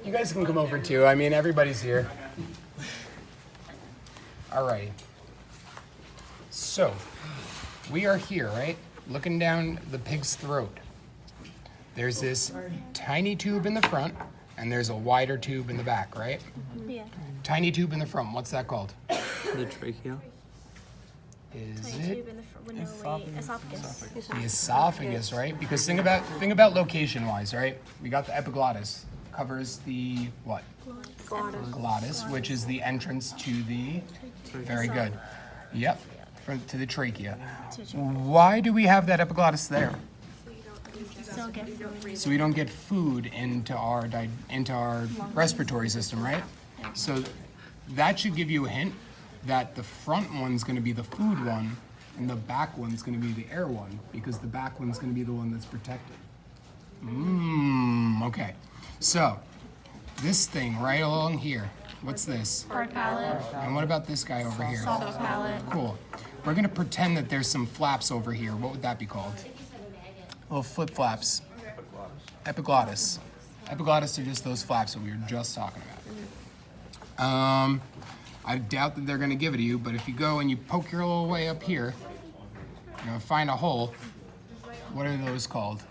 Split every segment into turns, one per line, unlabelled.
You guys can come over too. I mean, everybody's here. Alrighty. So, we are here, right? Looking down the pig's throat. There's this tiny tube in the front, and there's a wider tube in the back, right?
Yeah.
Tiny tube in the front, what's that called?
The trachea.
Is
Tiny
it
tube in the esophagus.
the esophagus, right? Because think about location-wise, right? We got the epiglottis, covers the what? Glottis, which is the entrance to the. Very good. Yep, to the trachea. Why do we have that epiglottis there? So we don't get food into our respiratory system, right? So that should give you a hint that the front one's going to be the food one, and the back one's going to be the air one, because the back one's going to be the one that's protected. Okay. So this thing right along here, what's this?
Hard palate.
And what about this guy over here?
Soft palate.
Cool. We're going to pretend that there's some flaps over here. What would that be called? Little flip flaps. Epiglottis. Epiglottis are just those flaps that we were just talking about. I doubt that they're going to give it to you, but if you go and you poke your little way up here, you're going to find a hole. What are those called?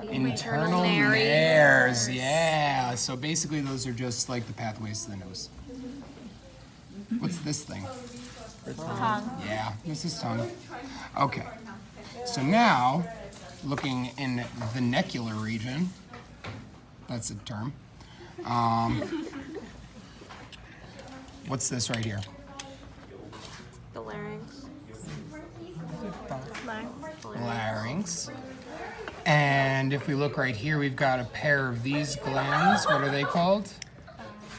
Internal nares. Yeah. So basically those are just like the pathways to the nose. What's this thing?
Tongue.
Yeah, this is tongue. Okay. So now, looking in the venecular region, that's a term. What's this right here?
The larynx.
Larynx. And if we look right here, we've got a pair of these glands. What are they called?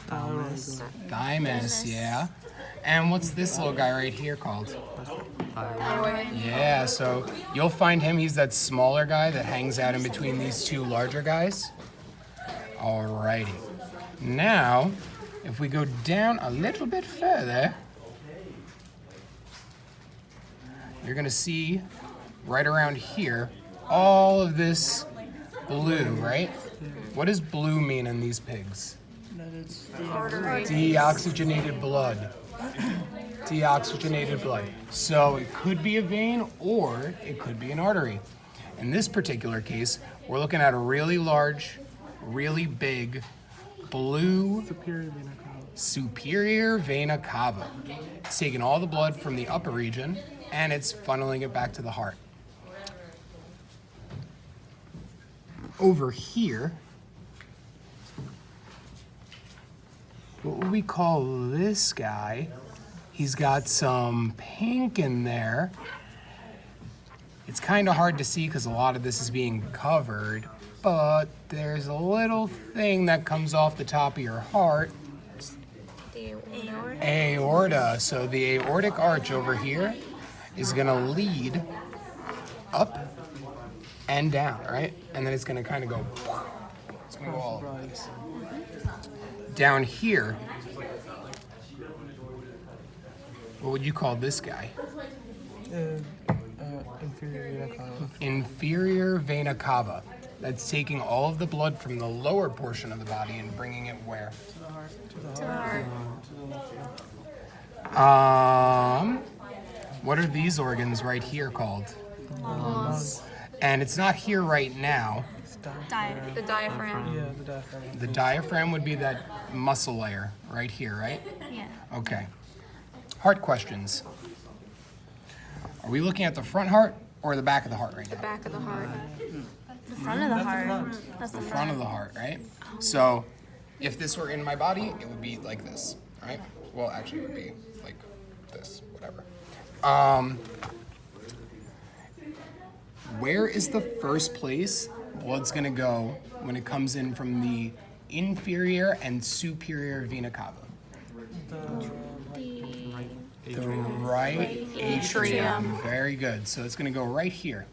Thymus, yeah. And what's this little guy right here called? Yeah, so you'll find him. He's that smaller guy that hangs out in between these two larger guys. Alrighty. Now, if we go down a little bit further, you're gonna see right around here all of this blue, right? What does blue mean in these pigs? Deoxygenated blood. Deoxygenated blood. So it could be a vein or it could be an artery. In this particular case, we're looking at a really large, really big, blue superior vena cava. It's taking all the blood from the upper region and it's funneling it back to the heart. Over here, what would we call this guy? He's got some pink in there. It's kind of hard to see because a lot of this is being covered, but there's a little thing that comes off the top of your heart.
The aorta.
Aorta. So the aortic arch over here is gonna lead up and down, right? And then it's gonna kind of go, it's gonna go all over the place. Down here, what would you call this guy?
Inferior vena cava.
Inferior vena cava. That's taking all of the blood from the lower portion of the body and bringing it where?
To the heart.
What are these organs right here called?
Lungs.
And it's not here right now.
Diaphragm.
The diaphragm.
Yeah, the diaphragm.
The diaphragm would be that muscle layer right here, right?
Yeah.
Okay. Heart questions. Are we looking at the front heart or the back of the heart right
The
now?
back of the heart.
The front of the heart. That's the
The front of the heart, right? So if this were in my body, it would be like this, right? Well, actually, it would be like this, whatever. Where is the first place blood's gonna go when it comes in from the inferior and superior vena cava? The right atrium. Very good. So it's gonna go right here.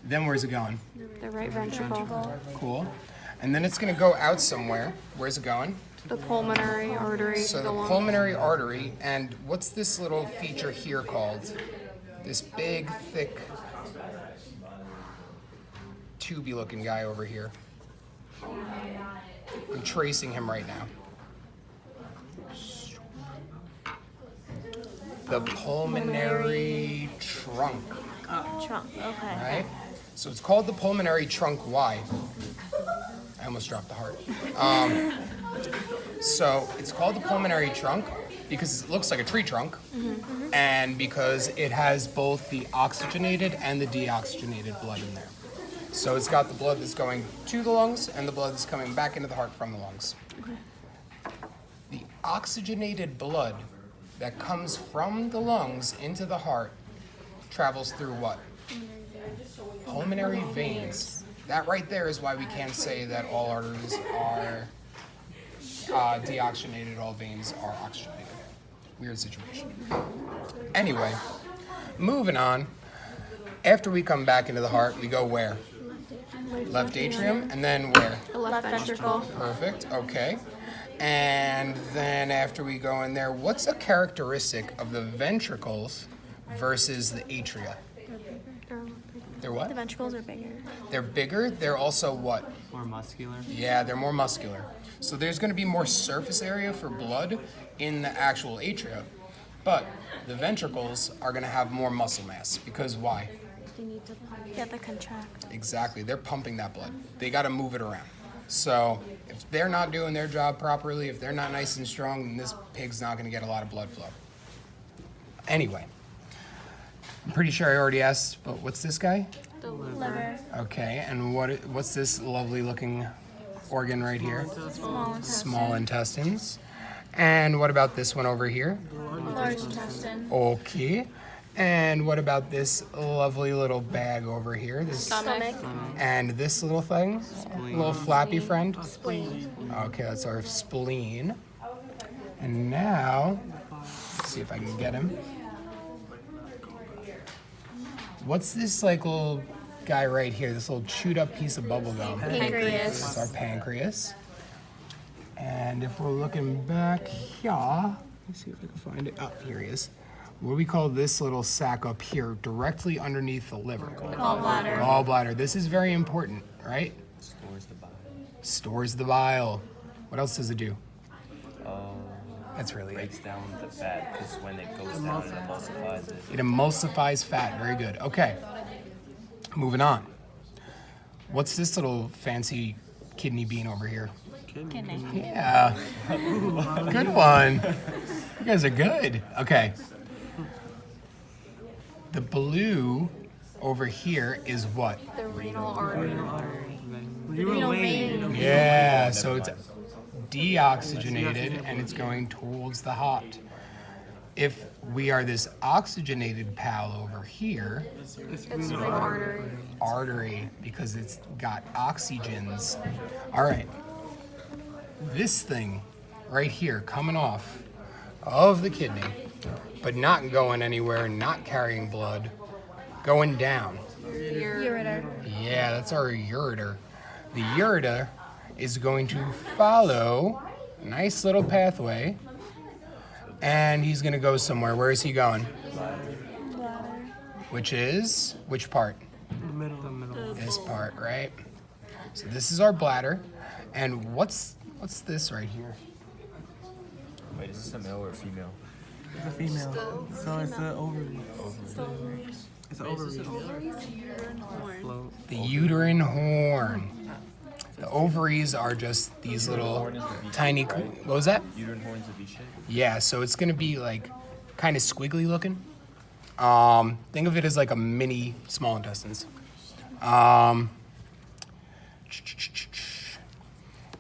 Then where's it going?
The right ventricle.
Cool. And then it's gonna go out somewhere. Where's it going?
The pulmonary artery.
So
the
the
lung.
pulmonary artery, and what's this little feature here called? This big, thick tubey looking guy over here. I'm tracing him right now. The pulmonary trunk,
Trunk. Okay.
right? So it's called the pulmonary trunk. Why? I almost dropped the heart. So it's called the pulmonary trunk because it looks like a tree trunk, and because it has both the oxygenated and the deoxygenated blood in there. So it's got the blood that's going to the lungs and the blood that's coming back into the heart from the lungs. The oxygenated blood that comes from the lungs into the heart travels through what? Pulmonary veins. That right there is why we can't say that all arteries are deoxygenated, all veins are oxygenated. Weird situation. Anyway, moving on. After we come back into the heart, we go where? Left atrium, and then where?
Left ventricle.
Perfect, okay. And then after we go in there, what's a characteristic of the ventricles versus the atria? They're
The
what?
ventricles are bigger.
They're bigger, they're also what?
More muscular.
Yeah, they're more muscular. So there's going to be more surface area for blood in the actual atria, but the ventricles are going to have more muscle mass because why?
They need to get the contract.
Exactly, they're pumping that blood. They got to move it around. So if they're not doing their job properly, if they're not nice and strong, then this pig's not going to get a lot of blood flow. Anyway, I'm pretty sure I already asked, but what's this guy?
The
Liver.
Okay, and what's this lovely looking organ right here?
Small intestine.
Small intestines. And what about this one over here?
Large intestine.
Okay. And what about this lovely little bag over here? This
Stomach.
and this little thing? Little flappy friend?
Spleen.
Okay, that's our spleen. And now, let's see if I can get him. What's this like little guy right here? This little chewed up piece of bubble gum.
Pancreas.
That's our pancreas. And if we're looking back here, let me see if I can find it. Oh, here he is. What do we call this little sac up here, directly underneath the liver?
Gallbladder.
Gallbladder. This is very important, right?
Stores the bile.
Stores the bile. What else does it do? That's really it.
Breaks down the fat because when it goes down, it emulsifies it.
It emulsifies fat. Very good. Okay. Moving on. What's this little fancy kidney bean over here?
Kidney.
Yeah. Good one. You guys are good. Okay. The blue over here is what?
The renal artery.
Renal vein.
Yeah, so it's deoxygenated and it's going towards the heart. If we are this oxygenated pal over here,
It's the artery.
artery, because it's got oxygens. All right. This thing right here coming off of the kidney, but not going anywhere, not carrying blood, going down.
Ureter.
Yeah, that's our ureter. The ureter is going to follow a nice little pathway, and he's going to go somewhere. Where is he going?
Bladder.
Which part?
The middle.
This part, right? So this is our bladder, and what's this right here?
Wait, is this a male or a female?
It's a female. So it's the ovary. It's the ovary. Float.
The uterine horn. The ovaries are just these little tiny. What was that?
Uterine horns of V-shape?
Yeah, so it's gonna be like kind of squiggly looking. Think of it as like a mini small intestines.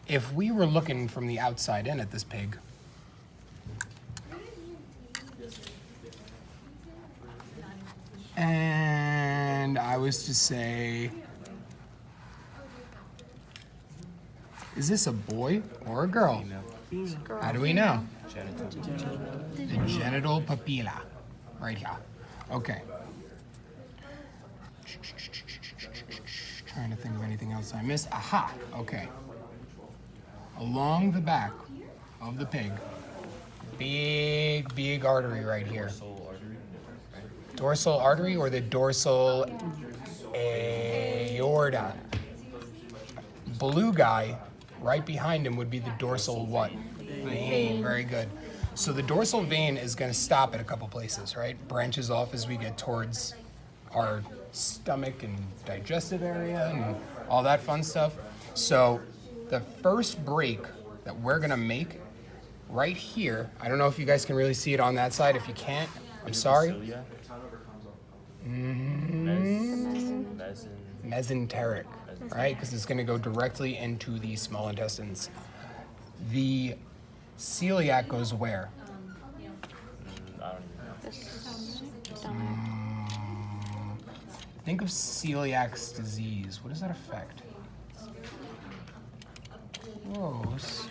If we were looking from the outside in at this pig, and I was to say, is this a boy or a girl? How do we know? The genital papilla, right here. Okay. Trying to think of anything else I missed. Aha, okay. Along the back of the pig, big artery right here. Dorsal artery or the dorsal aorta? blue guy right behind him would be the dorsal what? Vein. Very good. So the dorsal vein is going to stop at a couple places, right? Branches off as we get towards our stomach and digestive area and all that fun stuff. So the first break that we're going to make right here, I don't know if you guys can really see it on that side. If you can't, I'm sorry. Mesenteric, right? Because it's going to go directly into the small intestines. The celiac goes where? Think of celiac disease. What does that affect? Gross.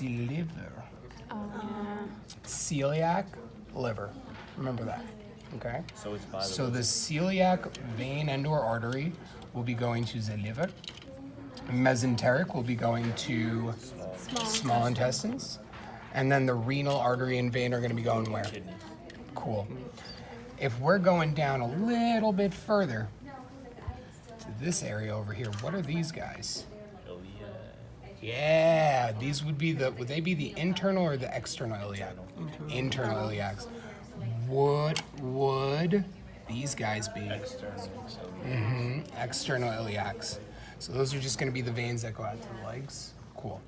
The liver. Celiac, liver. Remember that. Okay?
So it's by the
So the celiac vein and or artery will be going to the liver. Mesenteric will be going to small intestines. And then the renal artery and vein are going to be going where? Cool. If we're going down a little bit further to this area over here, what are these guys? Yeah, these would they be the internal or the external iliac? Internal iliacs. What would these guys be? External iliacs. So those are just going to be the veins that go out to the legs. Cool.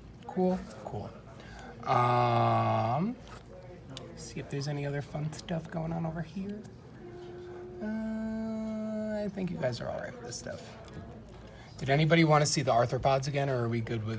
See if there's any other fun stuff going on over here. I think you guys are all right with this stuff. Did anybody want to see the arthropods again, or are we good with